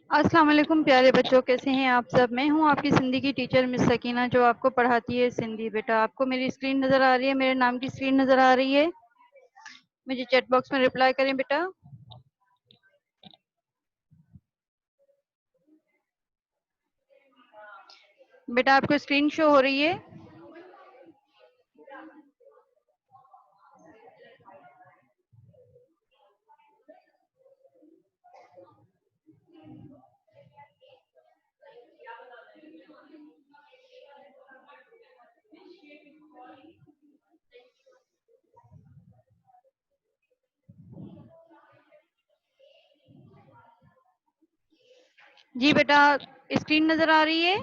السلام علیکم پیارے بچوں، کیسے ہیں آپ سب؟ میں ہوں آپ کی سندھی کی ٹیچر مس سکینہ، جو آپ کو پڑھاتی ہے سندھی۔ بیٹا آپ کو میری اسکرین نظر آ رہی ہے؟ میرے نام کی اسکرین نظر آ رہی ہے؟ مجھے چیٹ باکس میں رپلائی کریں بیٹا۔ بیٹا آپ کو اسکرین شو ہو رہی ہے؟ جی بیٹا اسکرین نظر آ رہی ہے؟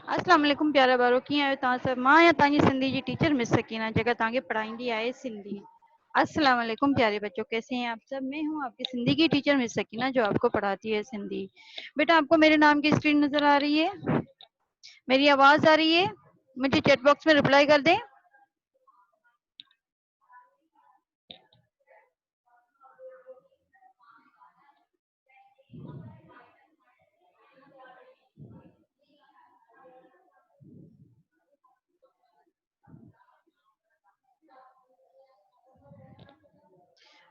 السلام علیکم پیارا بارو، कीअं आहियो तव्हां सभु؟ मां आहियां तव्हांजी सिंधी जी टीचर मिस सकीना, जेका तव्हांखे पढ़ाईंदी आहे सिंधी। अस्सलाम वालेकुम प्यारे बच्चों, कैसे हैं आप सब? मैं हूं आपकी सिंधी की टीचर मिस सकीना, जो आपको पढ़ाती है सिंधी। बेटा आपको मेरे नाम की स्क्रीन नजर आ रही है? मेरी आवाज आ रही है? मुझे चैट बॉक्स में रिप्लाई कर दें।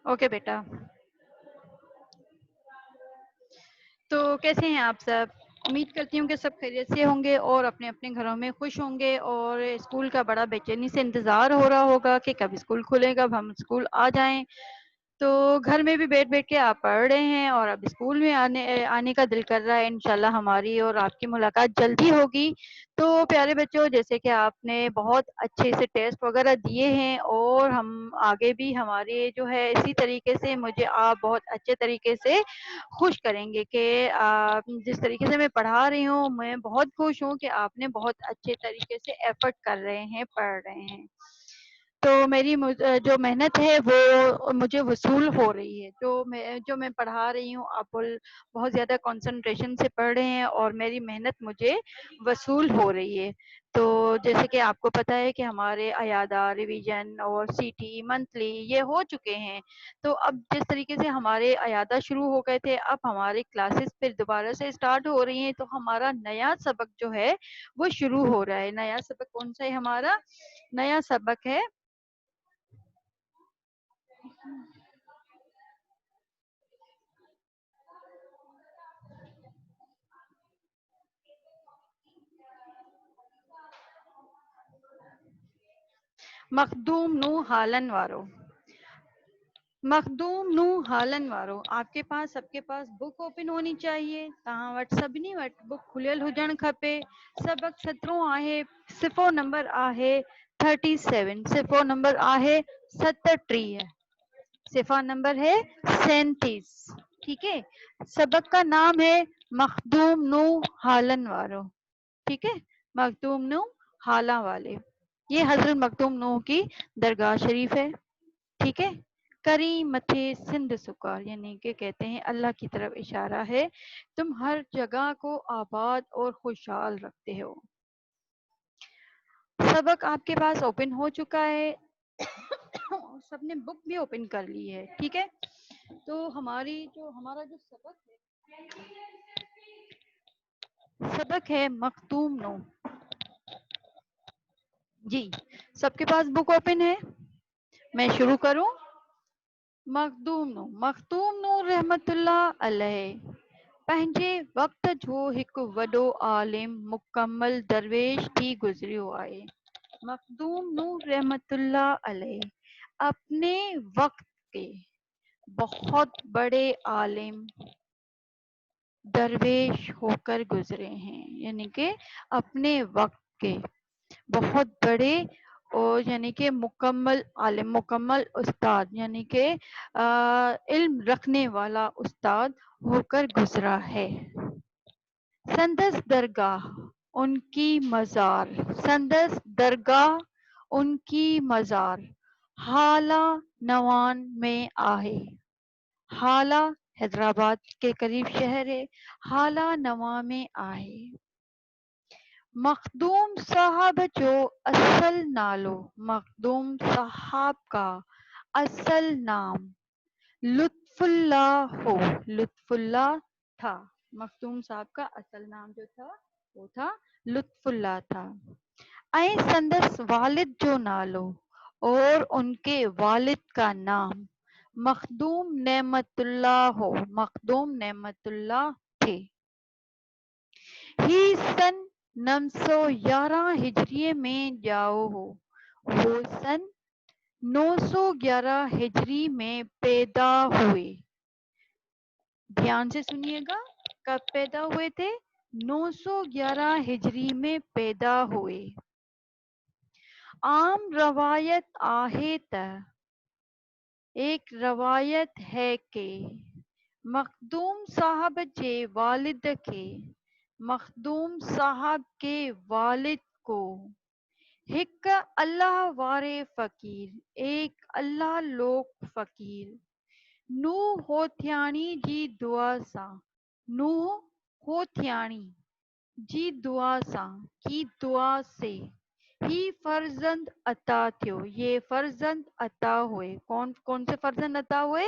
ओके बेटा। तो कैसे हैं आप सब? उम्मीद करती हूँ कि सब खैरियत से होंगे और अपने अपने घरों में खुश होंगे, और स्कूल का बड़ा बेचैनी से इंतज़ार हो रहा होगा कि कब स्कूल खुलेगा, कब हम स्कूल आ जाएं। तो घर में भी बैठ बैठ के आप पढ़ रहे हैं, और अब स्कूल में आने का दिल कर रहा है। इंशाल्लाह हमारी और आपकी मुलाकात जल्दी होगी। तो प्यारे बच्चों, जैसे कि आपने बहुत अच्छे से टेस्ट वगैरह दिए हैं, और हम आगे भी हमारे जो है इसी तरीके से मुझे आप बहुत अच्छे तरीके से खुश करेंगे कि जिस तरीके से मैं पढ़ा रही हूँ, मैं बहुत खुश हूँ कि आपने बहुत अच्छे तरीके से एफर्ट कर रहे हैं, पढ़ रहे हैं। तो मेरी जो मेहनत है वो मुझे वसूल हो रही है। जो मैं पढ़ा रही हूँ, आप बहुत ज़्यादा कंसंट्रेशन से पढ़ रहे हैं, और मेरी मेहनत मुझे वसूल हो रही है। तो जैसे कि आपको पता है कि हमारे अयादा, रिवीजन और सीटी, मंथली ये हो चुके हैं। तो अब जिस तरीके से हमारे अयादा शुरू हो गए थे, अब हमारी क्लासेस फिर दोबारा से स्टार्ट हो रही हैं। तो हमारा नया सबक जो है वो शुरू हो रहा है। नया सबक कौन सा है? हमारा नया सबक है मखदूम नू हालन वारो। मखदूम नू हालन वारो। आपके पास, सबके पास बुक ओपन होनी चाहिए। तव्हां वटि सभिनी वटि बुक खुलियल हुजणु खपे। सबक 17 आहे। सिफ़ो नंबर आहे 37। सिफ़ो नंबर आहे 37। सिफ़ा नंबर है 37। ठीक है। सबक का नाम है मखदूम नू हालन वारो। ठीक है, मखदूम नू हाला वाले। ये हजरत मखदूम नू की दरगाह शरीफ है। ठीक है। करी मथे सिंध सुकार, यानी कि कहते हैं अल्लाह की तरफ इशारा है, तुम हर जगह को आबाद और खुशहाल रखते हो। सबक आपके पास ओपन हो चुका है और सबने बुक भी ओपन कर ली है। ठीक है। तो हमारा जो सबक है मखदूम नू। जी, सबके पास बुक ओपन है? मैं शुरू करूं? मखदूम नू रहमतुल्लाह अलैह पंहिंजे वक़्त जो हिकु वॾो आलिम, मुकम्मल दरवेश थी गुज़रियो आहे। मखदूम नू रहमतुल्लाह अलैह अपने वक्त के बहुत बड़े आलिम, दरवेश होकर गुजरे हैं। यानी कि अपने वक्त के बहुत बड़े, और यानी कि मुकम्मल आलिम, मुकम्मल उस्ताद, यानी कि इल्म रखने वाला उस्ताद होकर गुजरा है। संदस दरगाह ان کی مزار، سندس درگاہ ان کی مزار، حالہ نوان میں آہے، حالہ حیدرآباد کے قریب شہر ہے، حالہ نواں میں آہے۔ مخدوم صاحب جو اصل نالو، مخدوم صاحب کا اصل نام لطف اللہ ہو، لطف اللہ تھا، مخدوم صاحب کا اصل نام جو تھا وہ تھا لطف اللہ تھا۔ ऐं संदसि والد जो नालो और उनके वालिद का नाम मखदूम नेमतुल्लाह हो, मखदूम नेमतुल्लाह थे। ही सन 911 हिजरी में जाओ हो, वो सन 911 हिजरी में पैदा हुए। ध्यान से सुनिएगा, कब पैदा हुए थे? 911 हिजरी में पैदा हुए। आम रवायत आहे त, एक रवायत है कि मखदूम साहब जे वालिद के, मखदूम साहब के वालिद को हिक अल्लाह वारे फ़कीर, एक अल्लाह लोक फ़कीर नूह होथियाणी जी दुआ सां, नूह होथियाणी जी दुआ सां, की दुआ से ही फर्जंद अता थियो, ये फर्जंद अता हुए। कौन कौन से फर्जंद अता हुए?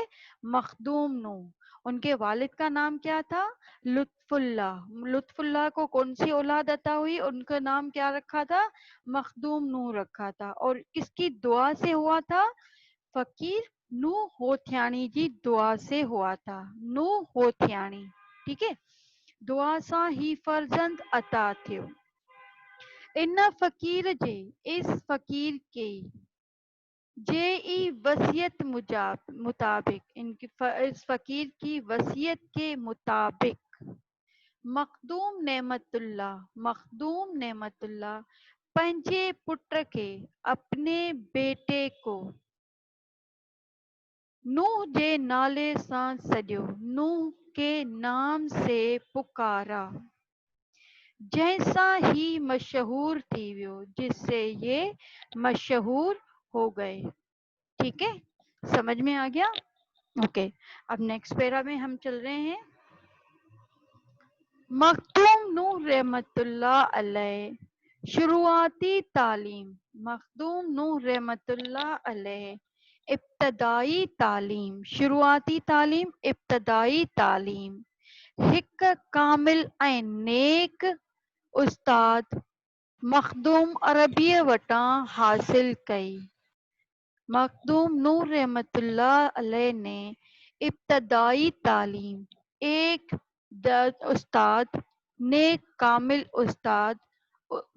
मखदूम नूह। उनके वालिद का नाम क्या था? लुत्फुल्लाह। लुत्फुल्लाह को कौन सी औलाद अता हुई? उनका नाम क्या रखा था? मखदूम नूह रखा था। और किसकी दुआ से हुआ था? फकीर नूह होथियाणी जी दुआ से हुआ था। नूह होथियाणी, ठीक है, दुआ सां ही फर्जंद अता थियो। इन फकीर जे, इस फकीर के जे ई वसीयत मुताबिक, इस फकीर की वसीयत के मुताबिक मखदूम नेमतुल्लाह, मखदूम नेमतुल्लाह पंहिंजे पुट के, अपने बेटे को नूह जे नाले सां सॼो, नूह के नाम से पुकारा, जैसा ही मशहूर थी वियो, जिससे ये मशहूर हो गए। ठीक है, समझ में आ गया? ओके, अब नेक्स्ट पैरा में हम चल रहे हैं। मखदूम नूह रहमतुल्लाह अलैह शुरुआती तालीम, मखदूम नूह रहमतुल्लाह अलैह इब्तदाई तालीम, शुरुआती तालीम, इब्तदाई तालीम हिक कामिल ऐं नेक उस्ताद मखदूम अरबीअ वटां हासिल कई। मखदूम नूह रहमतुल्लाह अलैह ने इब्तदाई तालीम एक उस्ताद, नेक कामिल उस्ताद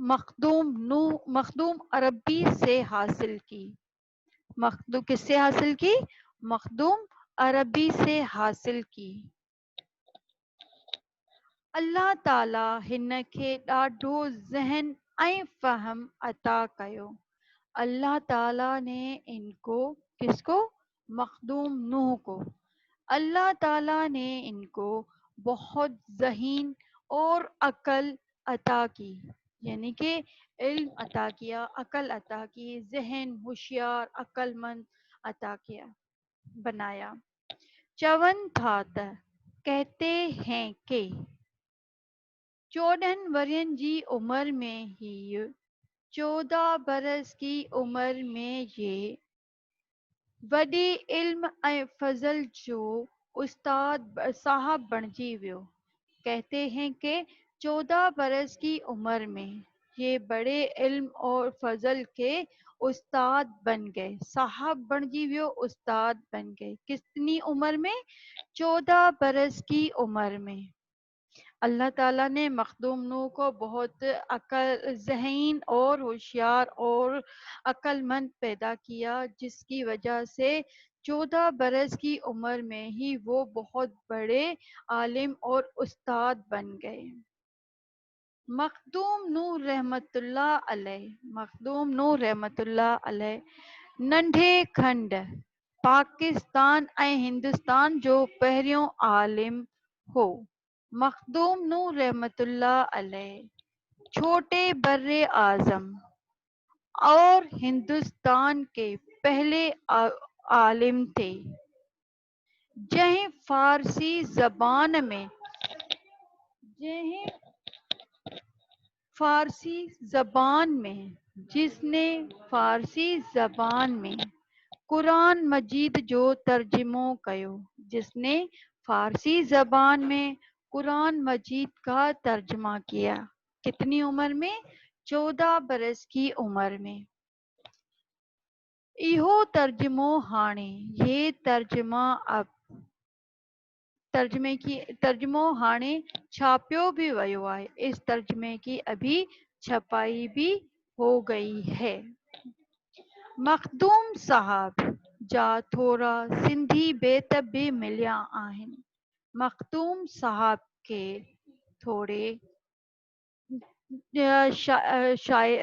मखदूम अरबी से हासिल की। मखदूम किससे हासिल की? मखदूम अरबी से हासिल की। अल्लाह ताला हिन खे ॾाढो ज़हन ऐं फ़हम अता कयो। अल्लाह ताला ने इनको, किसको? मखदूम नूह को, अल्लाह ताला ने इनको बहुत ज़हीन और अकल अता की, यानी कि इल्म अता किया, अकल अता की, ज़हन होशियार अक्लमंद अता किया, बनाया। चवन था त, कहते हैं कि 14 वरियन जी उम्र में ही, 14 बरस की उम्र में ये वॾे इल्म ऐं फज़ल जो उस्ताद साहब बणिजी वियो। कहते हैं कि 14 बरस की उम्र में ये बड़े इल्म और फजल के उस्ताद बन गए। साहब बणिजी वियो, उस्ताद बन गए। कितनी उम्र में? 14 बरस की उम्र में। अल्लाह ताला ने मखदूम नूह को बहुत ज़हीन और होशियार और अक्लमंद पैदा किया, जिसकी वजह से 14 बरस की उम्र में ही वो बहुत बड़े आलिम और उस्ताद बन गए। मखदूम नूह रहमतुल्लाह अलैह, मखदूम नूह रहमतुल्लाह अलैह नंढे खंड पाकिस्तान ऐं हिंदुस्तान जो पहिरियों आलिम हो। मखदूम नूह रहमतुल्लाह अलैह چھوٹے بر اعظم اور ہندوستان کے پہلے عالم تھے جنہیں فارسی زبان میں جس نے فارسی زبان میں قرآن مجید جو ترجمو کیو جس نے فارسی زبان میں قرآن مجید کا ترجمہ کیا. کتنی عمر میں؟ 14 برس کی عمر میں. اہو ترجمو ہانے یہ ترجمو ہانے چھاپیو بھی ویو ہے. اس ترجمے کی ابھی چھپائی بھی ہو گئی ہے. مخدوم صاحب جا تھوڑا سندھی بیت بھی ملیا آہن. مخدوم صاحب کے تھوڑے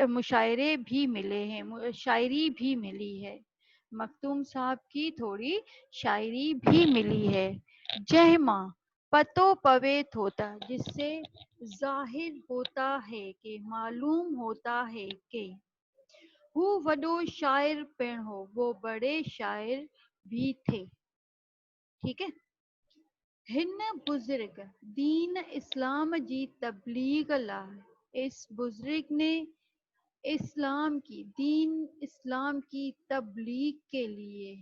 مشاعرے بھی ملے ہیں، شاعری بھی ملی ہے. مخدوم صاحب کی تھوڑی شاعری بھی ملی ہے. جہماں پتو پوے ہوتا جس سے ظاہر ہوتا ہے کہ معلوم ہوتا ہے کہ وہ وڈو شاعر پڻ ہو، وہ بڑے شاعر بھی تھے. ٹھیک ہے. ہن بزرگ دین اسلام جی تبلیغ لاءِ اس بزرگ نے دین اسلام کی تبلیغ کے لیے،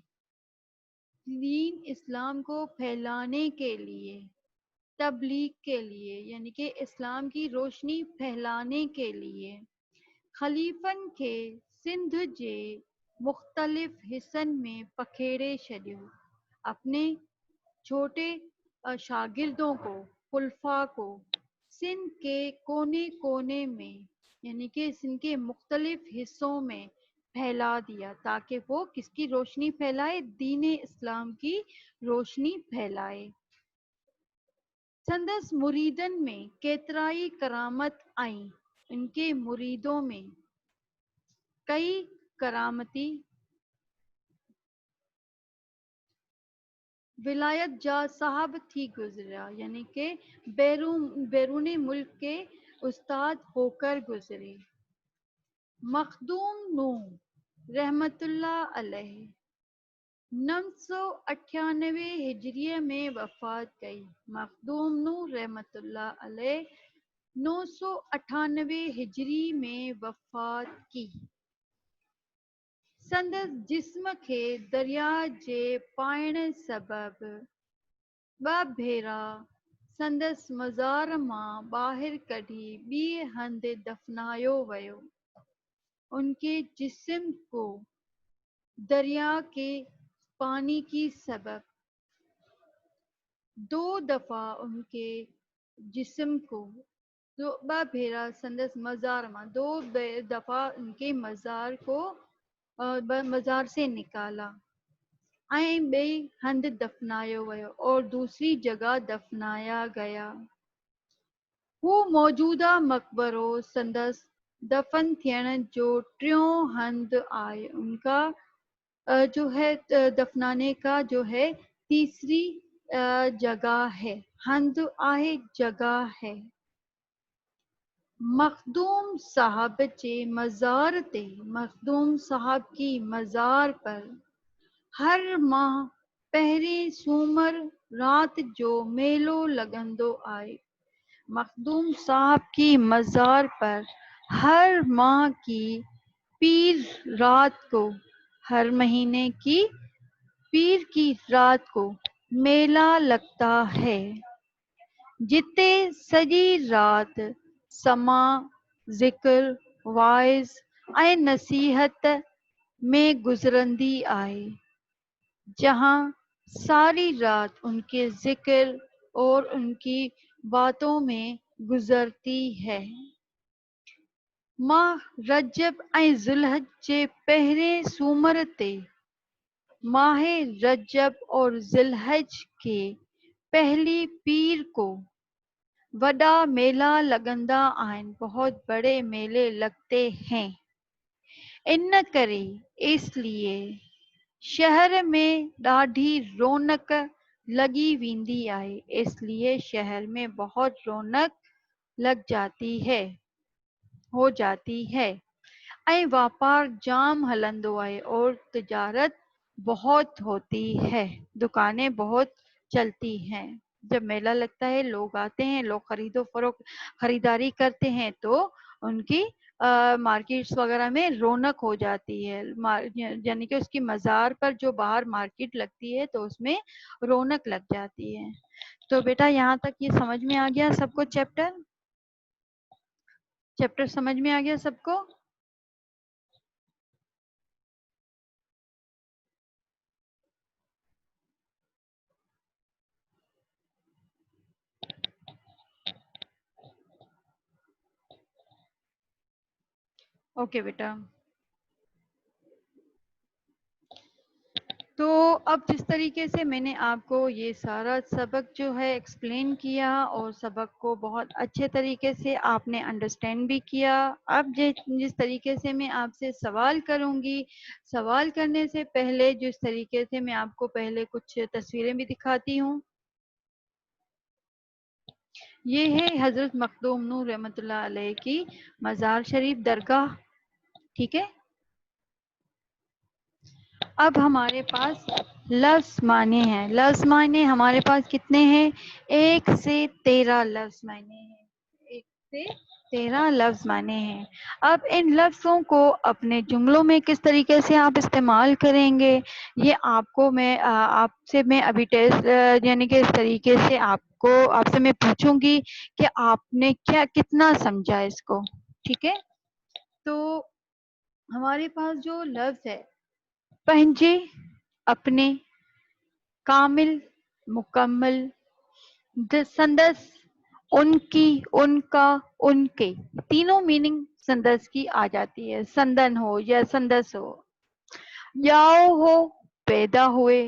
دین اسلام کو پھیلانے کے لیے، تبلیغ کے لیے یعنی کہ اسلام کی روشنی پھیلانے کے لیے خلیفن کے سندھ جے مختلف حصن میں پکھیڑے چھڏيو. اپنے چھوٹے شاگردوں کو، خلفاء کو سندھ کے کونے کونے میں یعنی کہ سندھ کے مختلف حصوں میں پھیلا دیا تاکہ وہ کس کی روشنی پھیلائے؟ دین اسلام کی روشنی پھیلائے. سندس مریدن میں کیترائی کرامت آئیں. ان کے مریدوں میں کئی کرامتی ولایت جا صاحب تھی گزرا یعنی کہ بیرون ملک کے استاد ہو کر گزرے. مخدوم نو رحمت اللہ علیہ 998 ہجری میں وفات کئی. مخدوم نو رحمت اللہ علیہ 998 ہجری میں وفات کی. سندس جسم کي دريا جي پائڻ سبب ٻہ ڀيرا سندس مزار مان ٻاهر ڪڍي ٻئي هنڌ دفنايو ويو. ان کے جسم کو دریا کے پانی کی سبب دو دفعہ ان کے جسم کو ٻہ ڀيرا سندس مزار مان دو دفعہ ان کے مزار سے نکالا ऐं ॿئي हंध दफ़नायो वियो और दूसरी जगह दफ़नाया गया. हू मौजूदा मक़बरो संदसि दफ़न थियण जो टियों हंध आहे. उनका जो है दफनाने का जो है तीसरी जगह है. हंध आहे जगह है. मखदूम साहब जे मज़ार ते मखदूम साहब की मज़ार पर हर माह पहिरें सूमर रात जो मेलो लॻंदो आहे. मखदूम साहब की मज़ार पर हर माह की पीर रात को हर महीने की पीर की रात को मेला लगता है जिते सॼी रात समा ज़िक्र वाइज़ ऐं नसीहत में गुज़रंदी आहे. जहां सारी रात उनके जिक्र और उनकी बातों में गुजरती है. माह रजब ऐं ज़ुल्हज जे पहिरें सूमर ते माह रजब और ज़ुल्हज के पहली पीर को वॾा मेला लॻंदा आहिनि. बहुत बड़े मेले लगते हैं. इन करे इसलिए शहर में ॾाढी रौनक लगी वेंदी आहे. इसलिए शहर में बहुत रौनक लग जाती है. हो जाती है। ऐं व्यापार जाम हलंदो आहे और तिजारत बहुत होती है, दुकानें बहुत चलती हैं। जब मेला लगता है लोग आते हैं, लोग खरीदो फरोख्त खरीदारी करते हैं तो उनकी मार्केट्स वगैरह में रौनक हो जाती है। यानी कि उसकी मज़ार पर जो बाहर मार्केट लगती है तो उसमें रौनक लग जाती है। तो बेटा यहाँ तक ये समझ में आ गया सबको? चैप्टर समझ में आ गया सबको? ओके बेटा। तो अब जिस तरीके से मैंने आपको ये सारा सबक जो है एक्सप्लेन किया और सबक को बहुत अच्छे तरीके से आपने अंडरस्टैंड भी किया, अब जिस तरीके से मैं आपसे सवाल करूंगी, सवाल करने से पहले जिस तरीके से मैं आपको पहले कुछ तस्वीरें भी दिखाती हूँ। ये है हजरत मखदूम नूर रहमतुल्लाह अलैह की मज़ार शरीफ दरगाह, ठीक है। अब हमारे पास लफ्ज़ माने हैं। लफ्ज़ माने हमारे पास कितने हैं? 1 से 13 लफ्ज़ माने हैं। 1 से 13 लफ्ज़ माने हैं। अब इन लफ्ज़ों को अपने जुमलों में किस तरीके से आप इस्तेमाल करेंगे, ये आपको मैं आपसे मैं अभी टेस्ट यानी कि इस तरीके से आपसे मैं पूछूंगी कि आपने कितना समझा इसको, ठीक है। तो हमारे पास जो लफ्ज़ है, पंहिंजे, अपने, कामिल, मुकम्मल, संदस, उनकी, उनका, उनके, तीनों मीनिंग संदस की आ जाती है। संदन हो या संदस हो, याओ हो, पैदा हुए,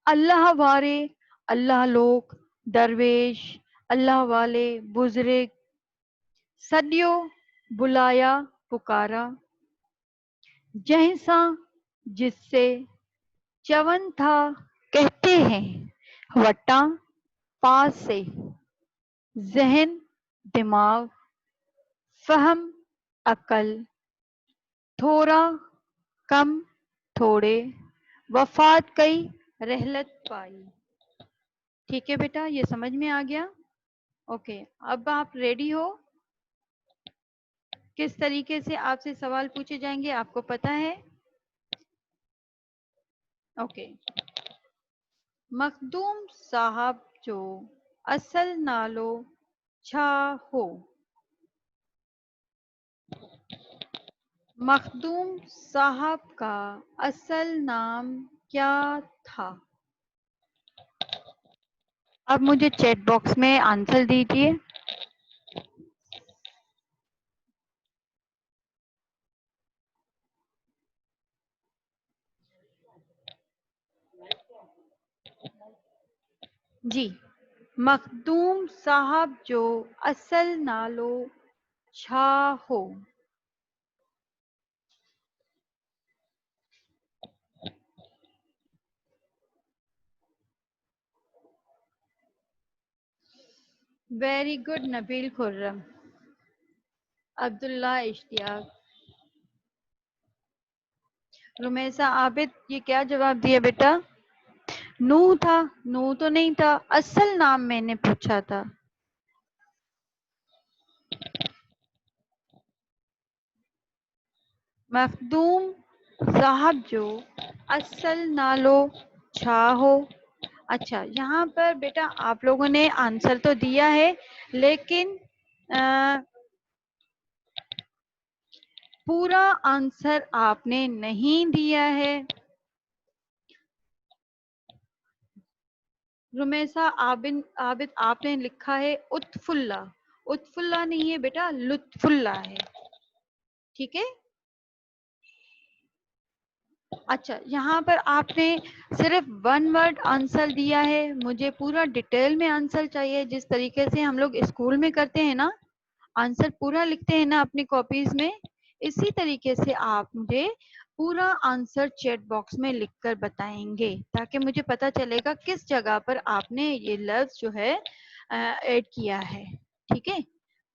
अल्लाह वारे, अल्लाह लोग, दरवेश, अल्लाह वाले, बुजुर्ग, सदियो, बुलाया, पुकारा, जैसा, जिससे, चवन था, कहते हैं, वटा, पास से, जहन, दिमाग, फहम, अकल, थोड़ा, कम, थोड़े, वफात कई, रहलत पाई। ठीक है बेटा, ये समझ में आ गया? ओके, अब आप रेडी हो? किस तरीके से आपसे सवाल पूछे जाएंगे आपको पता है? ओके। मखदूम साहब जो असल नालो छा हो? मखदूम साहब का असल नाम क्या था? अब मुझे चैट बॉक्स में आंसर दीजिए। जी, मखदूम साहब जो असल नालो छा हो? Very good Nabeel Khurram. अब्दुल्ला इश्तियाक, रुमैसा आबिद, ये क्या जवाब दिया बेटा? नू था? नू तो नहीं था, असल नाम मैंने पूछा था। मखदूम साहब जो असल नालो छा हो? अच्छा, यहाँ पर बेटा आप लोगों ने आंसर तो दिया है, लेकिन पूरा आंसर आपने नहीं दिया है। रुमैसा आबिद आपने लिखा है उत्फुल्ला। उत्फुल्ला नहीं है बेटा, लुत्फुल्ला है, ठीक है। अच्छा, यहाँ पर आपने सिर्फ 1 वर्ड आंसर दिया है, मुझे पूरा डिटेल में आंसर चाहिए, जिस तरीके से हम लोग स्कूल में करते हैं ना, आंसर पूरा लिखते हैं ना अपनी कॉपीज में, इसी तरीके से आप मुझे पूरा आंसर चैट बॉक्स में लिखकर बताएंगे, ताकि मुझे पता चलेगा किस जगह पर आपने ये लफ्ज जो है ऐड किया है, ठीक है।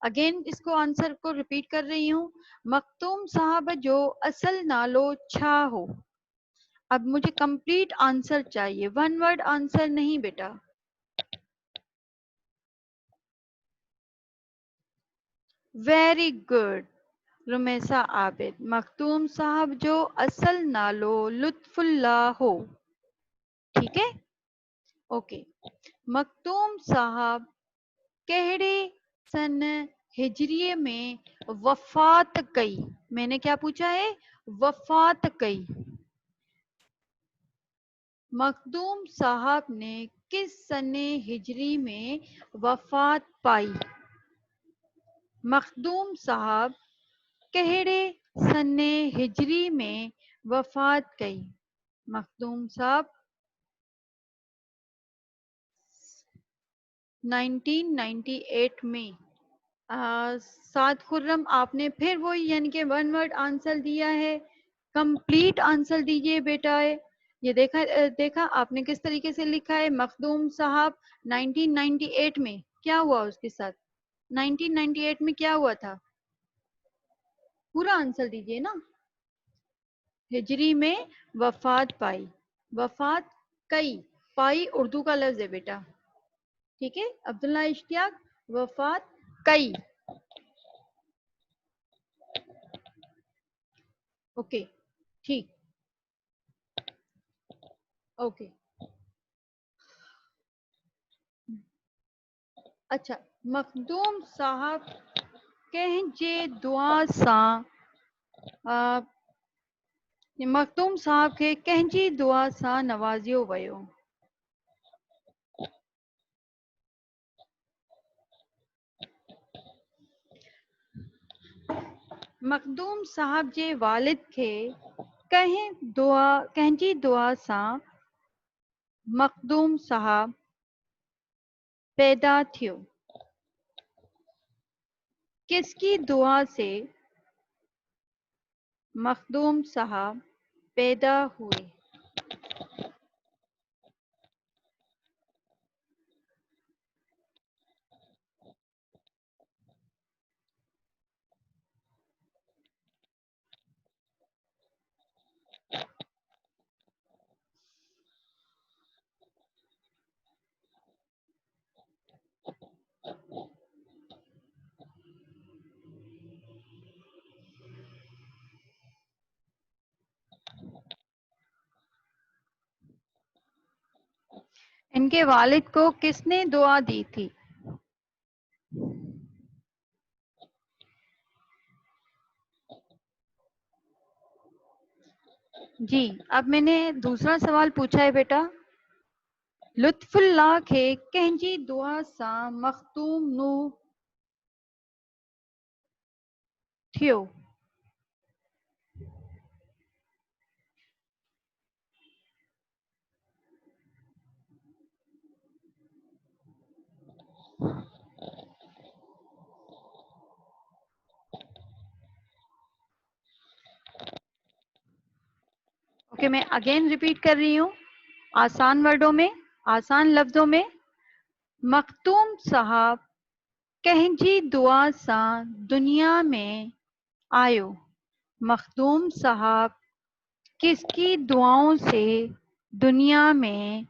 اگین اس کو آنسر کو ریپیٹ کر رہی ہوں. مختوم صاحب جو اصل نالو چھا ہو. اب مجھے کمپلیٹ آنسر چاہیے, ون ورڈ آنسر نہیں بیٹا. ویری گڈ رمیسا عابد. مختوم صاحب جو اصل نالو لطف اللہ ہو. ٹھیک ہے, اوکے. مختوم صاحب کہڑے سن ہجریے میں وفات کئی. میں نے کیا پوچھا ہے؟ وفات کئی. مخدوم صاحب نے کس سن ہجری میں وفات پائی؟ مخدوم صاحب کہڑے سن ہجری میں وفات کئی؟ مخدوم صاحب 1998 میں. سعد خرم آپ نے پھر وہی یعنی کہ ون ورڈ آنسر دیا ہے. کمپلیٹ آنسر دیجئے بیٹا ہے. یہ دیکھا آپ نے کس طریقے سے لکھا ہے. مخدوم صاحب 1998 میں کیا ہوا اس کے ساتھ؟ 1998 میں کیا ہوا تھا؟ پورا آنسر دیجئے نا. ہجری میں وفات پائی. وفات کئی, پائی اردو کا لفظ ہے بیٹا. ٹھیک ہے عبداللہ اشتیاق, وفات کئی. اوکے ٹھیک, اوکے. اچھا, مخدوم صاحب کنہجے دعا ساں مخدوم صاحب کے کنہجی دعا ساں نوازیو ویو؟ مخدوم صاحب جے والد کے کنہجی دعا ساں مخدوم صاحب پیدا تھیو؟ کس کی دعا سے مخدوم صاحب پیدا ہوئے؟ ان کے والد کو کس نے دعا دی تھی؟ جی اب میں نے دوسرا سوال پوچھا ہے بیٹا. لطف اللہ کے کنہجی دعا ساں مختوم نو تھیو؟ اوکے, میں اگین ریپیٹ کر رہی ہوں آسان ورڈوں میں, آسان لفظوں میں. مختوم صاحب کنہجی دعا ساں دنیا میں آیو؟ مخدوم صاحب کس کی دعاؤں سے دنیا میں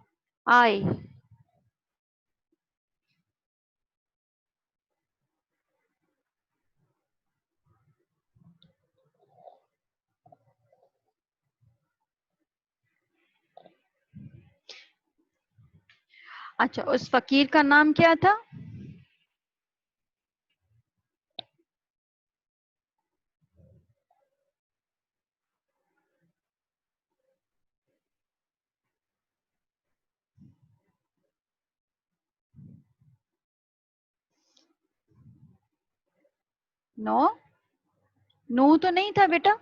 آئے؟ اچھا, اس فقیر کا نام کیا تھا؟ نو, نو تو نہیں تھا بیٹا.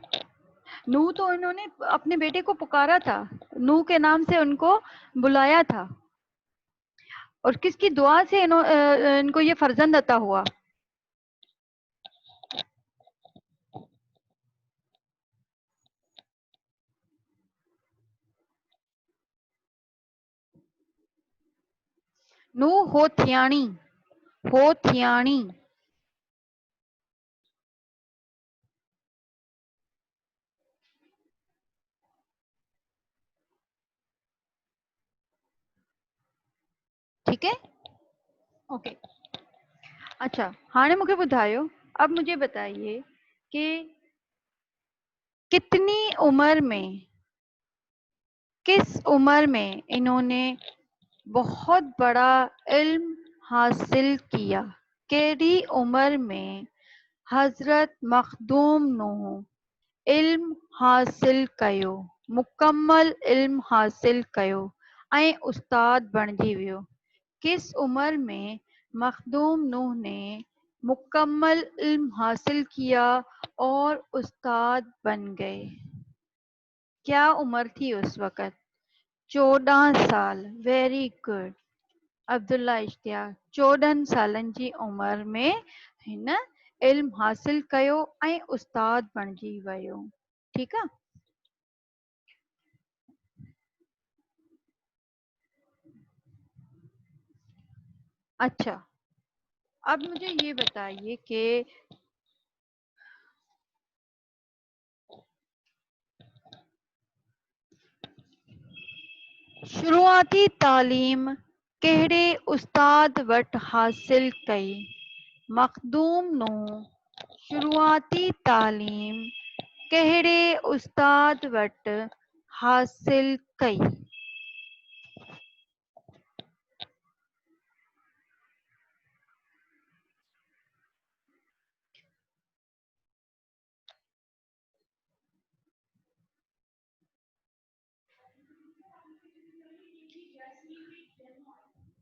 نو تو انہوں نے اپنے بیٹے کو پکارا تھا, نو کے نام سے ان کو بلایا تھا. اور کس کی دعا سے ان کو یہ فرزند عطا ہوا؟ نو ہوتھیانی, ہوتھیانی. ठीक है। ओके। अच्छा, हाणे मूंखे ॿुधायो, अब मुझे बताइए कि कितनी उम्र में, किस उम्र में इन्होंने बहुत बड़ा इल्म हासिल किया? केड़ी उम्र में हज़रत मखदूम नूं इल्म हासिल कयो, मुकम्मल इल्म हासिल कयो ऐं उस्ताद बणिजी वियो? किस उम्र में मखदूम नूह ने मुकम्मल इल्म हासिल किया और उस्ताद बन गए? क्या उम्र थी उस वक़्त? 14 साल। Very good Abdullah Ishtiyaq. 14 सालन जी उम्र में हिन इल्म हासिल कयो ऐं उस्ताद बणिजी वियो। ठीक है। अच्छा, अब मुझे ये बताइए कि शुरुआती तालीम कहिड़े उस्ताद वटि हासिल कई? मखदूम नूं शुरुआती तालीम कहिड़े उस्ताद वटि हासिल कई?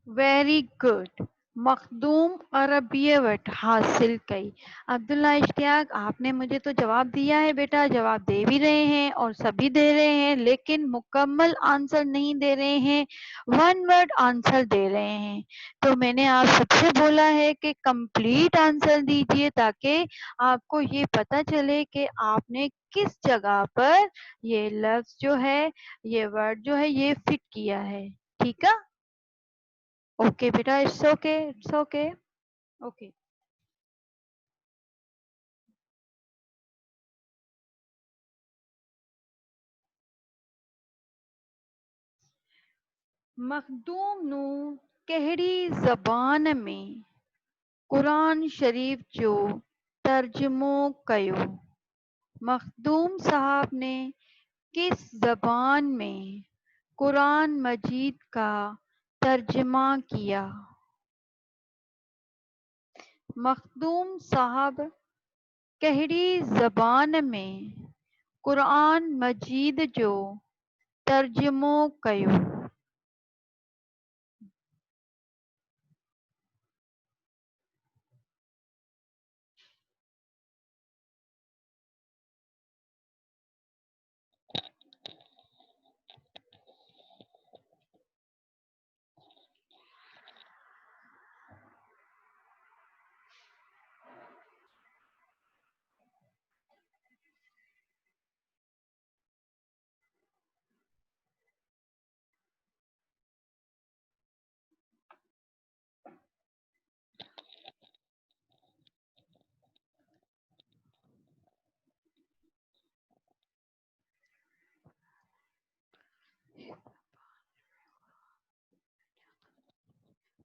Very good. Makhdoom Arabia what हासिल कई। अब्दुल्ला इश्तियाक, आपने मुझे तो जवाब दिया है बेटा, जवाब दे भी रहे हैं और सभी दे रहे हैं, लेकिन मुकम्मल आंसर नहीं दे रहे हैं, वन वर्ड आंसर दे रहे हैं। तो मैंने आप सबसे बोला है कि कंप्लीट आंसर दीजिए ताकि आपको ये पता चले कि आपने किस जगह पर ये लफ्ज जो है, ये वर्ड जो है, ये फिट किया है। ठीक है। ओके बेटा, it's okay, it's okay. Okay. Makhdoom नूं कहिड़ी ज़बान में क़ुरान शरीफ जो तर्जुमो कयो? मखदूम साहब ने किस ज़बान में कुरान मजीद का तर्जुमा किया? मखदूम साहब कहिड़ी ज़बान में कुरान मजीद जो तर्जुमो कयो?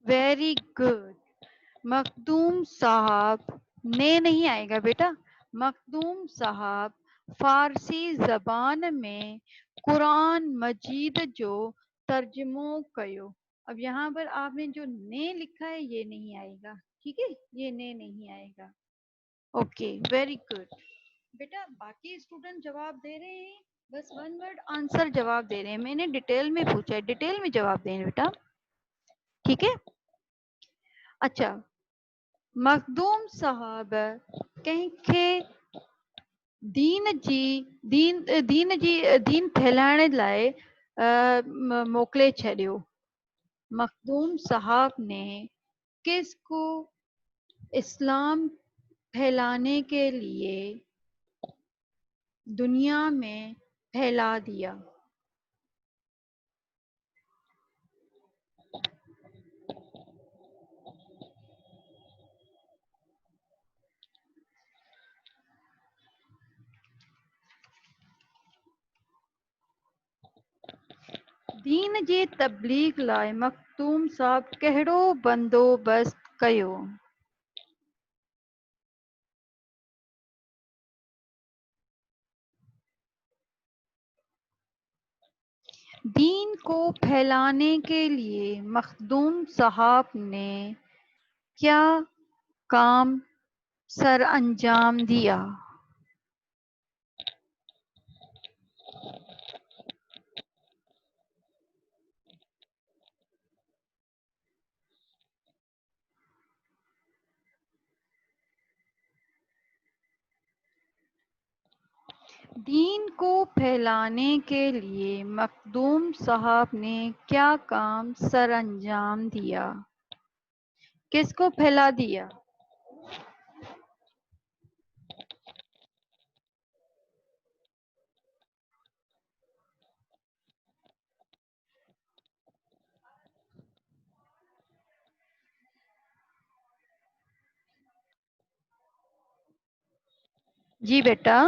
Very good. मखदूम साहब ने नहीं आएगा बेटा। मखदूम साहब फारसी जबान में कुरान मजीद जो तर्जुमो कयो। अब यहाँ पर आपने जो ने लिखा है ये नहीं आएगा, ठीक है, ये ने नहीं आएगा। ओके, वेरी गुड बेटा। बाकी स्टूडेंट जवाब दे रहे हैं, बस वन वर्ड आंसर जवाब दे रहे हैं। मैंने डिटेल में पूछा है, डिटेल में जवाब दें बेटा, ठीक है। अच्छा, मखदूम साहब कंहिंखे दीन जी दीन दीन जी दीन फैलाइण लाइ मोकिले छॾियो? मखदूम साहब ने किसको इस्लाम फैलाने के लिए दुनिया में फैला दिया? दीन जे तबलीग लाइ मखदूम साहब कहिड़ो बंदोबस्त कयो? दीन को फैलाने के लिए मखदूम साहब ने क्या काम सर अंजाम दिया? दीन को फैलाने के लिए मखदूम साहब ने क्या काम सर अंजाम दिया? किसको फैला दिया? जी बेटा।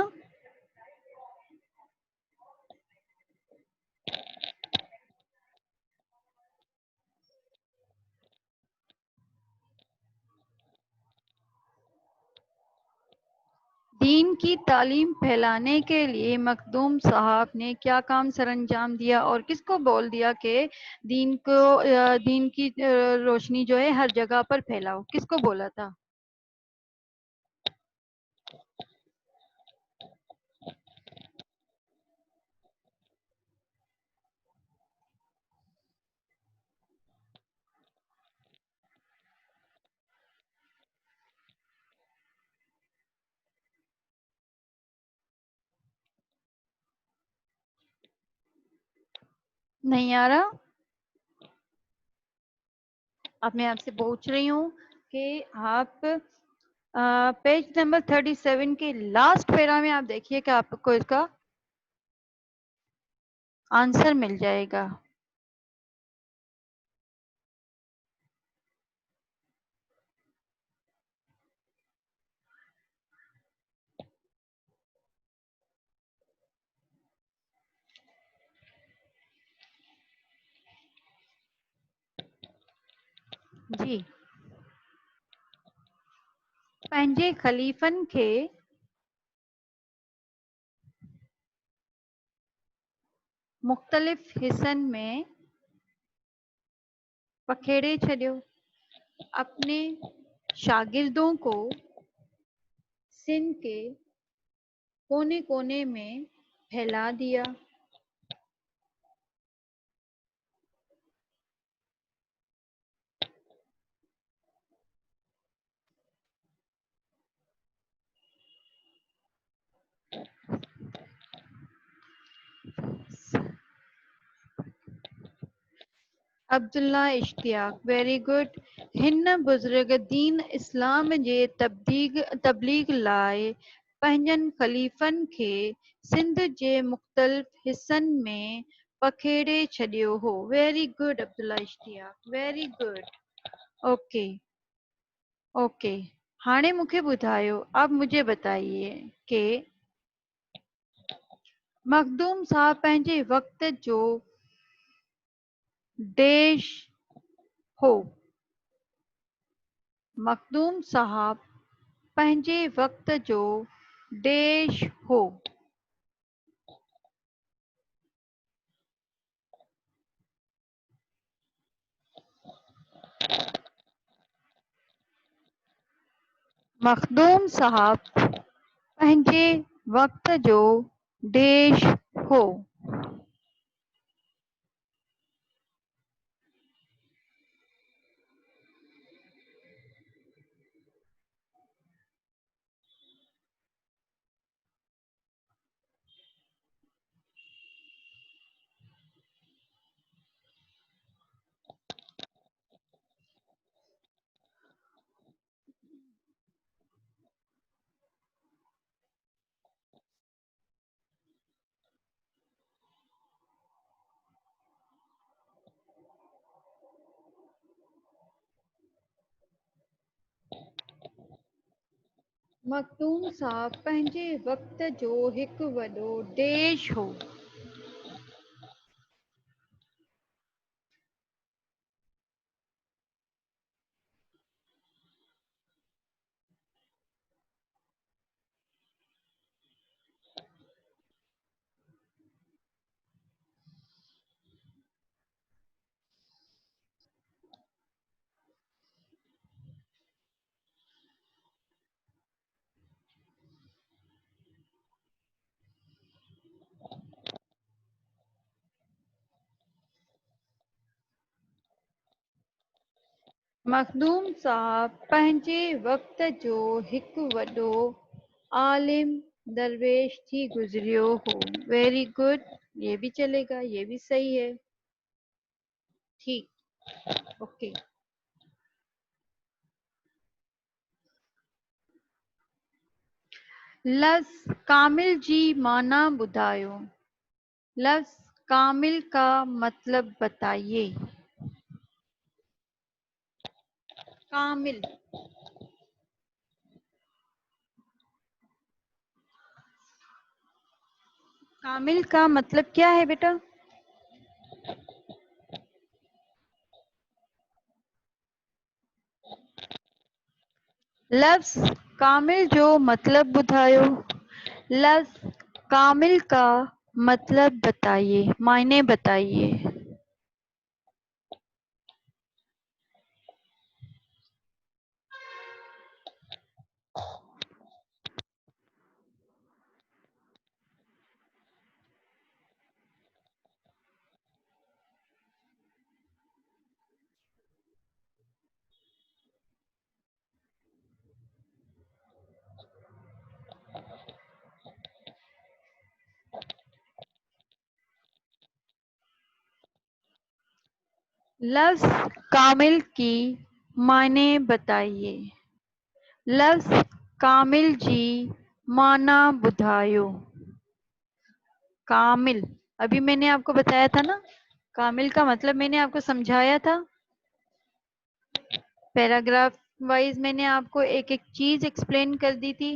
दीन की तालीम फैलाने के लिए मखदूम साहब ने क्या काम सर अंजाम दिया और किसको बोल दिया कि दीन की रोशनी जो है हर जगह पर फैलाओ? किसको बोला था? नहीं आ रहा? अब मैं आपसे पूछ रही हूँ कि आप पेज नंबर 37 के लास्ट पैरा में आप देखिए कि आपको इसका आंसर मिल जाएगा। जी। पंहिंजे खलीफ़न खे मुख़्तलिफ़ हिस्सनि में पखेड़े छॾियो। अपने शागिर्दों को सिंध के कोने कोने में फैला दिया। Abdullah Ishtiaq, very good. हिन बुज़ुर्ग दीन इस्लाम जे तबलीग लाइ पंहिंजनि ख़लीफ़नि खे सिंध जे मुख़्तलिफ़ हिस्सनि में पखेड़े छॾियो हो। Very good Abdullah Ishtiaq, very good. Okay okay. हाणे मूंखे ॿुधायो, अब मुझे बताइए कि मखदूम साहब पंहिंजे वक़्त जो देश हो। मखदूम साहब पंहिंजे वक़्त जो देश हो। मखदूम साहब पंहिंजे वक़्त जो देश हो। मखदूम साहब पंहिंजे वक़्त जो हिकु वॾो देश हो। मखदूम साहब पंहिंजे वक़्त जो हिकु वॾो आलिम दरवेश थी गुज़रियो हो। वेरी गुड, ये भी चलेगा, ये भी सही है। ठीक, ओके। लफ़्ज़ कामिल जी माना ॿुधायो। लफ्ज़ कामिल का मतलब बताइए। कामिल, कामिल का मतलब क्या है बेटा? लफ्ज़ कामिल जो मतलब ॿुधायो। लफ्ज़ कामिल का मतलब बताइए, मायने बताइए। लफ्ज़ कामिल की मायने बताइए। लफ्ज़ कामिल जी माना ॿुधायो। कामिल, अभी मैंने आपको बताया था ना, कामिल का मतलब मैंने आपको समझाया था। पैराग्राफ वाइज मैंने आपको एक एक चीज एक्सप्लेन कर दी थी।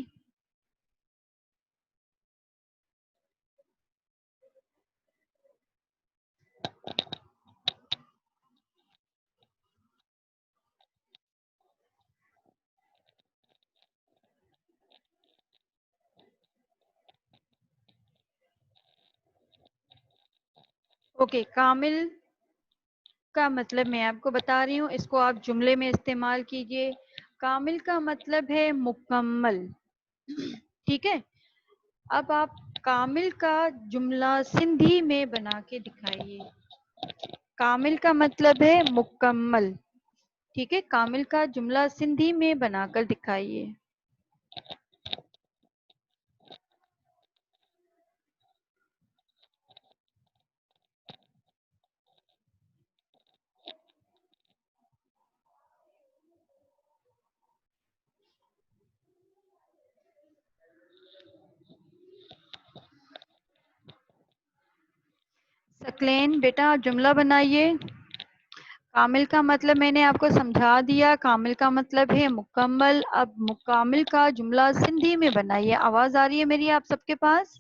ओके, कामिल का मतलब मैं आपको बता रही हूँ, इसको आप जुमले में इस्तेमाल कीजिए। कामिल का मतलब है मुकम्मल, ठीक है। अब आप कामिल का जुमला सिंधी में बना के दिखाइए। कामिल का मतलब है मुकम्मल, ठीक है। कामिल का जुमला सिंधी में बनाकर दिखाइए। सकलेन बेटा जुमला बनाइए। कामिल का मतलब मैंने आपको समझा दिया, कामिल का मतलब है मुकम्मल। अब मुकामिल का जुमला सिंधी में बनाइए। आवाज आ रही है मेरी आप सबके पास?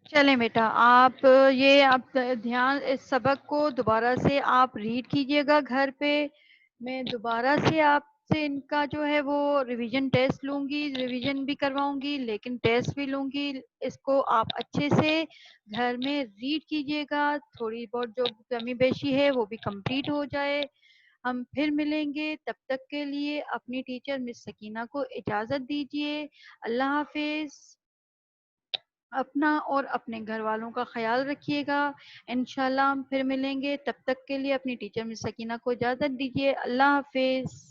चलें बेटा, आप ये आप ध्यान इस सबक को दोबारा से आप रीड कीजिएगा घर पे। मैं दोबारा से आपसे इनका जो है वो रिवीजन टेस्ट लूँगी, रिवीजन भी करवाऊँगी लेकिन टेस्ट भी लूँगी। इसको आप अच्छे से घर में रीड कीजिएगा, थोड़ी बहुत जो कमी पेशी है वो भी कंप्लीट हो जाए। हम फिर मिलेंगे, तब तक के लिए अपनी टीचर मिस सकीना को इजाज़त दीजिए। अल्लाह हाफ़िज़। अपना और अपने घर वालों का ख्याल रखिएगा। इंशाल्लाह हम फिर मिलेंगे, तब तक के लिए अपनी टीचर मिस सकीना को इजाज़त दीजिए। अल्लाह हाफ़िज़।